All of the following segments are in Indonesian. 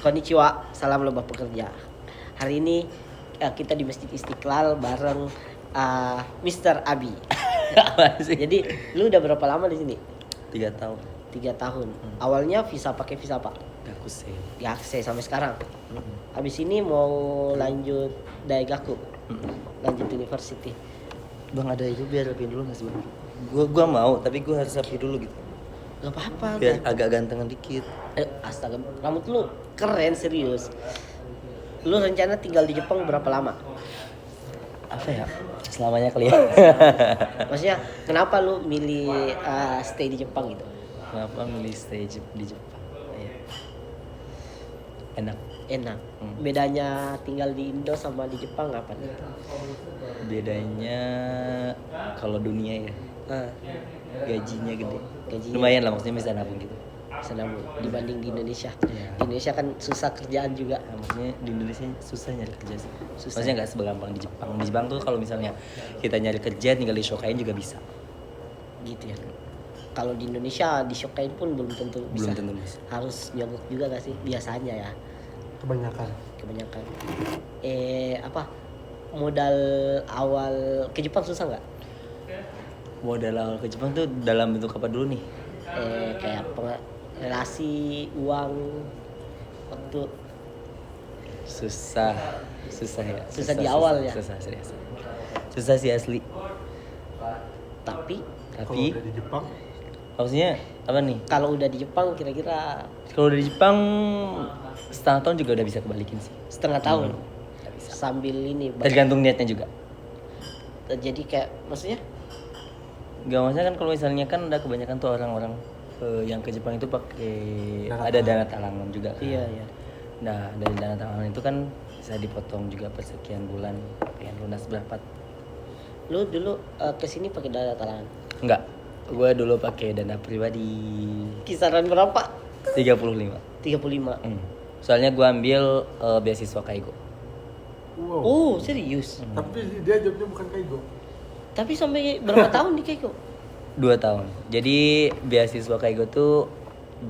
Konnichiwa, salam lomba pekerja. Hari ini kita di Masjid Istiqlal bareng Mr. Abi. Apa sih? Jadi lu udah berapa lama di sini? 3 tahun. 3 tahun. Awalnya pakai visa apa? Gakusei. Gakusei sampai sekarang. Habis ini mau lanjut Daigaku. Lanjut university. Bang, ada itu biar rapiin dulu nggak sih bang? Gua mau, tapi gua harus rapi dulu gitu. Gak apa-apa. Biar agak gantengan dikit. Astaga, rambut lu keren serius. Lu rencana tinggal di Jepang berapa lama? Apa ya? Selamanya kali ya. Maksudnya kenapa lu milih stay di Jepang gitu? Kenapa milih stay di Jepang? Iya. Enak. Enak. Bedanya tinggal di Indo sama di Jepang apa nih? Bedanya kalau dunia ya, Nah, gajinya gede. Gajinya. Lumayan lah, maksudnya bisa nabung gitu. senang dibanding di Indonesia. Iya. Di Indonesia kan susah kerjaan juga. Nah, maksudnya di Indonesia susah nyari kerja sih. Susah. Maksudnya nggak segampang di Jepang. Di Jepang tuh kalau misalnya kita nyari kerja tinggal di Shokain juga bisa. Gitu ya. Kalau di Indonesia di Shopee pun belum tentu bisa. Belum tentu bisa. Harus nyogok juga gak sih biasanya ya. Kebanyakan. Apa modal awal ke Jepang susah nggak? Modal awal ke Jepang tuh dalam bentuk apa dulu nih? Kayak relasi uang waktu Susah ya. Susah di awal ya? Susah serius. Susah sih asli. tapi Kalau Tapi udah di Jepang, maksudnya apa nih? kalau udah di Jepang kira-kira Kalau dari Jepang setengah tahun juga udah bisa kebalikin sih. setengah tahun Nggak bisa. sambil ini Tergantung niatnya juga. jadi kayak maksudnya Gak maksudnya kan kalau misalnya kan ada kebanyakan tuh orang-orang yang ke Jepang itu pakai Dana ada dana talangan juga kan. iya Nah, dari dana talangan itu kan bisa dipotong juga per sekian bulan pengen lunas berapa. lu dulu kesini pakai dana talangan Enggak. Gue dulu pakai dana pribadi kisaran berapa? 35. 35. Soalnya gue ambil beasiswa Kaigo. wow. Oh serius? Tapi dia jobnya bukan Kaigo. Tapi sampai berapa tahun di Keiko? 2 tahun. Jadi beasiswa Kaigo tuh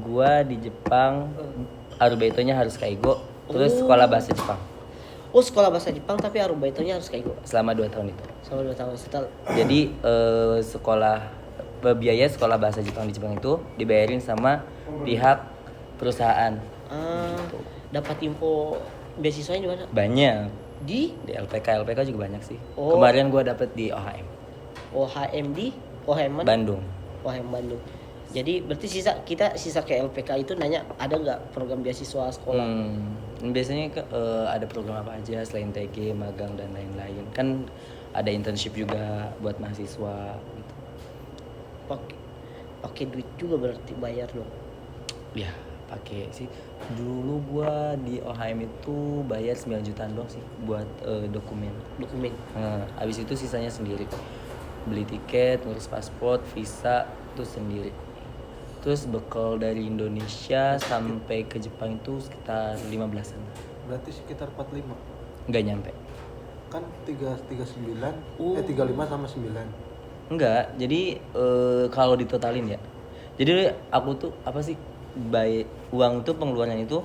gua di Jepang Arubaitonya harus Kaigo, terus sekolah bahasa Jepang Oh sekolah bahasa Jepang tapi Arubaitonya harus Keiko selama 2 tahun itu. sama 2 tahun setelah. Jadi biaya sekolah bahasa Jepang di Jepang itu dibayarin sama pihak perusahaan. Dapat info beasiswanya di mana? Banyak Di di LPK juga banyak sih. Oh. Kemarin gua dapet di OHM OHM di OHM mana? Bandung. OHM Bandung. Jadi berarti sisa ke LPK itu nanya ada nggak program beasiswa sekolah? Biasanya ada program apa aja selain TG, magang dan lain-lain. Kan ada internship juga buat mahasiswa gitu. Pakai duit juga berarti bayar dong. Ya, pakai sih. Dulu gua di OHM itu bayar 9 jutaan doang sih buat dokumen. Habis itu sisanya sendiri. Beli tiket, ngurus paspor, visa itu sendiri. Terus bekal dari Indonesia sampai ke Jepang itu sekitar 15-an. Berarti sekitar 45. Enggak nyampe. Kan 39, 35 sama 9. Enggak, jadi kalau ditotalin ya. Jadi aku tuh apa sih uang tuh pengeluaran itu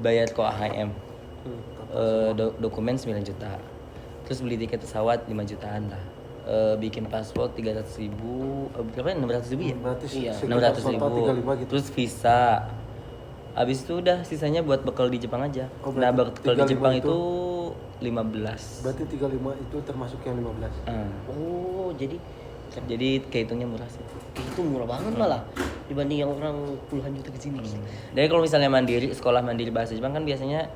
bayar ke AHM. Dokumen 9 juta. Terus beli tiket pesawat 5 jutaan lah. Bikin paspor 300.000, berapa? 600.000 ya? Berarti Iya, sekitar 600.000. total 35 gitu. Terus visa. Habis itu udah sisanya buat bekal di Jepang aja. Oh, Nah, berarti bekal di 35 Jepang itu itu 15. Berarti 35 itu termasuk yang 15. Oh jadi Kehitungnya murah sih. itu murah banget malah dibanding yang orang puluhan juta ke sini. Jadi kalau misalnya sekolah mandiri bahasa Jepang kan biasanya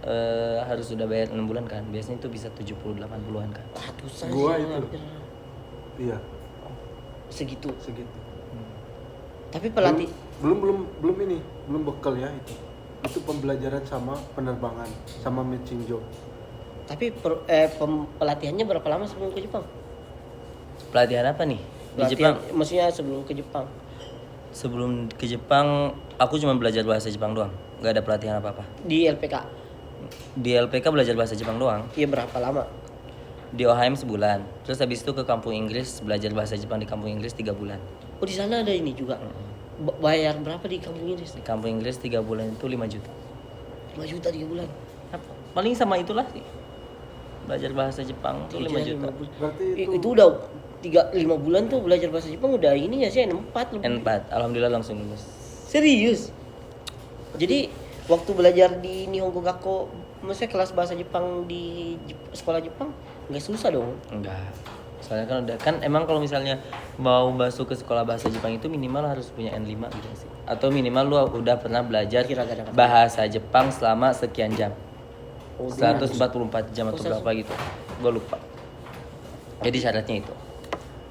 harus sudah bayar 6 bulan kan. Biasanya itu bisa 70-80-an kan. Ratusan Gua sih, itu. hampir Iya, segitu. segitu. Tapi pelatih Belum ini, belum bekal ya itu. Itu pembelajaran sama penerbangan sama matching job. tapi pelatihannya berapa lama sebelum ke Jepang? Pelatihan apa nih? Di Pelatihan, Jepang. maksudnya sebelum ke Jepang. Sebelum ke Jepang aku cuma belajar bahasa Jepang doang. Gak ada pelatihan apa-apa. Di LPK. Di LPK belajar bahasa Jepang doang. Iya berapa lama? Di OHM sebulan. Terus habis itu ke kampung Inggris belajar bahasa Jepang di kampung Inggris 3 bulan. Oh di sana ada ini juga. Bayar berapa di kampung Inggris? Di kampung Inggris 3 bulan itu 5 juta. 5 juta 3 bulan. Paling sama itulah sih. Belajar bahasa Jepang tuh 5 Iya, juta. 5 bulan. Berarti Itu udah 5 bulan tuh belajar bahasa Jepang udah ini ya sih N4 lebih. N4, alhamdulillah langsung lulus. Serius. Jadi waktu belajar di Nihongo Gakko, maksudnya kelas bahasa Jepang di sekolah Jepang nggak susah dong. Enggak. Soalnya kan udah kan emang kalau misalnya mau masuk ke sekolah bahasa Jepang itu minimal harus punya N5 gitu sih. Atau minimal lu udah pernah belajar Hiragana. bahasa Jepang selama sekian jam. Oh, 144 jam atau Oh, berapa gitu. Gue lupa. Jadi syaratnya itu.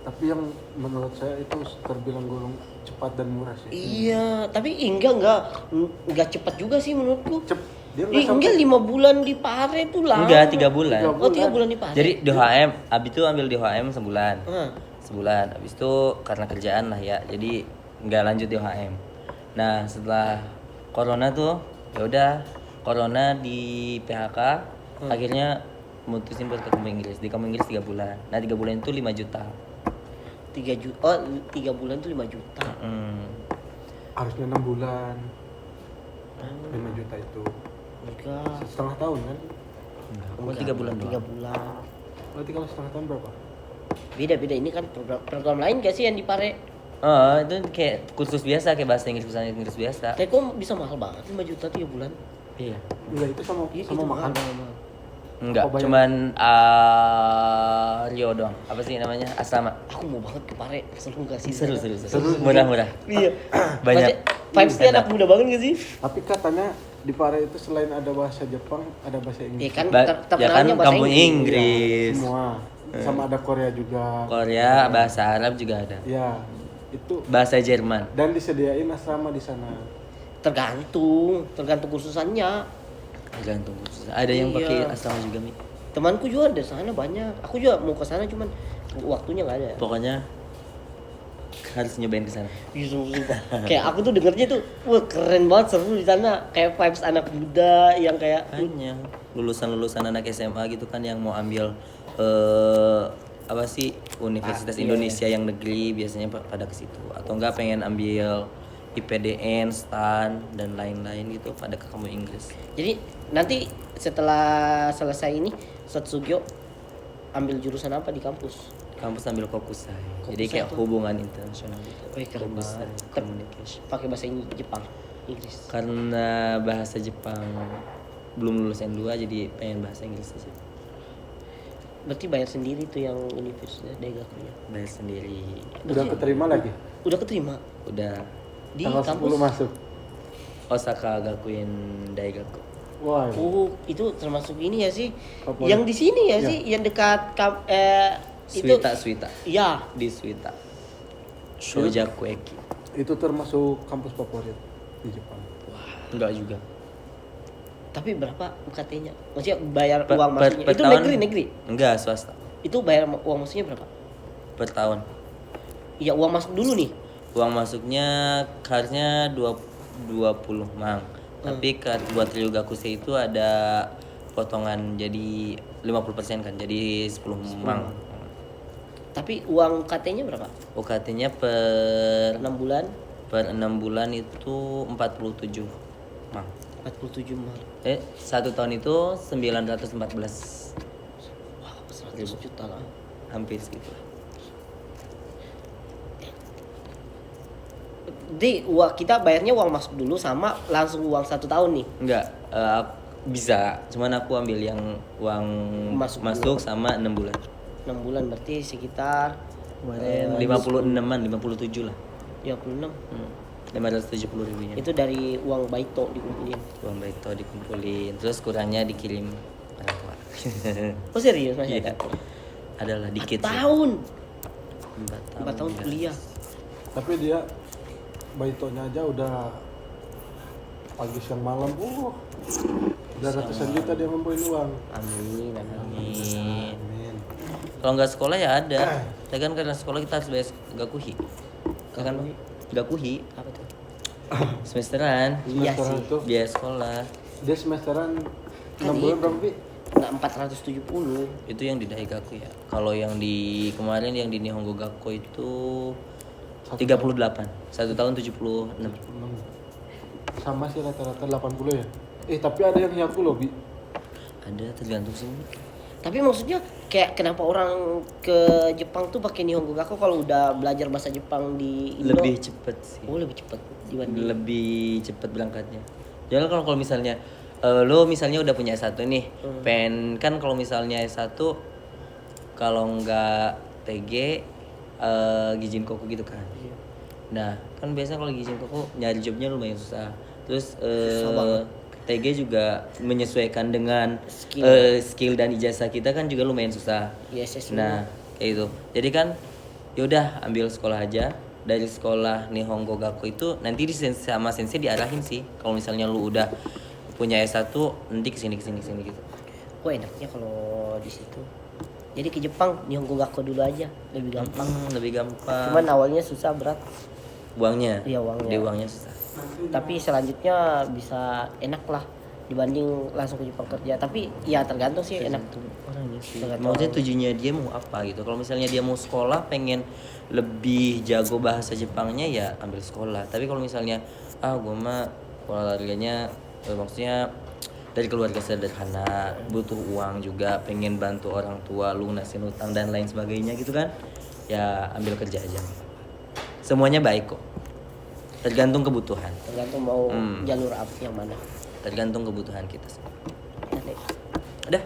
tapi yang menurut saya itu terbilang golong cepat dan murah sih. Iya, tapi enggak cepat juga sih menurutku. Dia Enggak 5 bulan di Pare tuh lama. Enggak, 3 bulan. Oh, 3 bulan di Pare. Jadi di HM, abis itu ambil di HM sebulan. Hah. Sebulan. Abis itu karena kerjaan lah ya. Jadi nggak lanjut di HM. Nah, setelah corona tuh ya udah corona di PHK, akhirnya mutusin buat ke kampung Inggris. Di kampung Inggris 3 bulan. Nah, 3 bulan itu 5 juta. 3 juta. Oh, 3 bulan tuh 5 juta. harusnya 6 bulan. 5 juta itu Enggak. setengah tahun kan? Gua 3 bulan 3 doang. bulan. Berarti kalau setengah tahun berapa? Beda-beda ini kan program lain gak sih yang di Pare? Oh, itu kayak kursus biasa kayak bahasa Inggris biasa. Kayak kok bisa mahal banget 5 juta 3 bulan. Iya. Enggak, itu sama Iya, sama itu makan. mahal. Enggak, Oh, bayar. cuman Rio doang. Apa sih namanya? Asrama. Aku mau banget ke Pare, seru gak sih? Seru. Seru. Murah. Iya. Banyak. Vibes-nya anak muda banget gak sih? Tapi katanya di Pare itu selain ada bahasa Jepang, ada bahasa Iya Inggris. kan, Ya terkenalnya kan bahasa kampung Inggris. Inggris. Semua. Sama ada Korea juga. Korea, bahasa Arab juga ada. Ya, itu Bahasa Jerman. dan disediain asrama di sana. Tergantung kursusannya. Tergantung kursus. Ada yang Iya. pakai asrama juga, Mi. Temanku juga ada sana banyak. Aku juga mau ke sana cuman waktunya nggak ada. Pokoknya harus nyobain ke sana. Ih, sumpah. Kayak aku tuh dengernya tuh, wah keren banget seru di sana. Kayak vibes anak muda yang kayak Hanya lulusan anak SMA gitu kan yang mau ambil apa sih Universitas iya, Indonesia yang negeri biasanya pada ke situ atau enggak pengen ambil IPDN, STAN dan lain-lain gitu pada ke kampung Inggris. Jadi nanti setelah selesai ini Satsugyo ambil jurusan apa di kampus? Kampus ambil Kokusai. Jadi Kokusai kayak tuh? hubungan internasional gitu. Wih, keren Kokusai, banget. communication. Pakai bahasa Jepang, Inggris. Karena bahasa Jepang belum lulus N2 jadi pengen bahasa Inggris aja. Berarti bayar sendiri tuh yang Universitas Daigakunya. Bayar sendiri. Udah keterima lagi? Udah keterima Udah di Tanggal kampus. 10 masuk. Osaka Gakuen Daigaku. Wah. Oh, itu termasuk ini ya sih? Apa? Yang di sini ya Ya. sih, yang dekat itu. Suita. Iya. Di Suita. Shojaku Eki. Itu termasuk kampus favorit di Jepang. Enggak juga. Tapi berapa UKT-nya? Maksudnya bayar Per- uang per- masuknya? per Itu tahun? negeri? Enggak, swasta. Itu bayar uang masuknya berapa? Per tahun. Iya, uang masuk dulu nih. Uang masuknya harusnya 20 mang. Tapi buat Ryugakusei itu ada potongan jadi 50% kan. Jadi 10 mang. Tapi uang UKT-nya berapa? UKT-nya per 6 bulan per 6 bulan itu 47 mang. 47 mal. 1 tahun itu 914 Wah, 100 juta lah. hampir segitu. Jadi kita bayarnya uang masuk dulu sama langsung uang 1 tahun nih. Enggak, bisa. Cuman aku ambil yang uang Masuk masuk sama 6 bulan. 6 bulan berarti sekitar Kemarin 56-an, 57 lah. 36. 570 ribunya. Itu dari uang baito dikumpulin. Uang baito dikumpulin, terus kurangnya dikirim orang tua. Oh serius masih Iya. ada? Adalah dikit sih. Tahun. 4 4 tahun enggak. kuliah. Tapi dia baitonya aja udah pagi siang malam. Udah ratusan juta dia ngumpulin uang. Amin. Amin. Amin. Kalau nggak sekolah ya ada. Ya kan karena sekolah kita harus bayar gakuhi. Ya kan? Gakuhi Apa tuh? semesteran. Iya Semesteran sih. itu Biaya sekolah. dia semesteran 6 Kan bulan itu. berapa, Pi? Nah, 470. Itu yang di Daigaku ya. Kalau yang di kemarin yang di Nihongo Gakko itu 38. 1 tahun 76. 6. Sama sih rata-rata 80 ya. Tapi ada yang Hyaku loh, Bi. Ada tergantung sih. Tapi maksudnya kayak kenapa orang ke Jepang tuh pakai Nihongo Gakko kalau udah belajar bahasa Jepang di Indo? Lebih cepet sih. Oh, lebih cepat dibanding. Lebih cepet berangkatnya. Jangan kalau misalnya lo misalnya udah punya S1 nih, pengen kan kalau misalnya S1 kalau nggak TG Gijin Koku gitu kan. Iya. Nah, kan biasanya kalau Gijin Koku nyari jobnya lumayan susah. Terus Susah banget. TG juga menyesuaikan dengan Skill. skill dan ijazah kita kan juga lumayan susah. ISS Nah, kayak gitu. Jadi kan yaudah ambil sekolah aja. Dari sekolah Nihongo Gakko itu nanti sama sensei diarahin sih. Kalau misalnya lu udah punya S1 nanti kesini gitu. Wah, enaknya kalau di situ. Jadi ke Jepang Nihongo Gakko dulu aja, lebih gampang. Lebih gampang. Cuman awalnya susah, berat. uangnya. Iya, uangnya. Dia uangnya susah. Tapi selanjutnya bisa enak lah dibanding langsung ke Jepang kerja. Tapi ya tergantung sih enak tuh orangnya. Tergantung Maksudnya orang. tujuannya dia mau apa gitu. Kalau misalnya dia mau sekolah pengen lebih jago bahasa Jepangnya ya ambil sekolah. Tapi kalau misalnya gue mah olahraganya maksudnya dari keluarga sederhana, butuh uang juga, pengen bantu orang tua, lunasin utang dan lain sebagainya gitu kan. Ya ambil kerja aja. Semuanya baik kok. Tergantung kebutuhan. Tergantung mau jalur apa yang mana. Tergantung kebutuhan kita. Ya, Dek. Udah.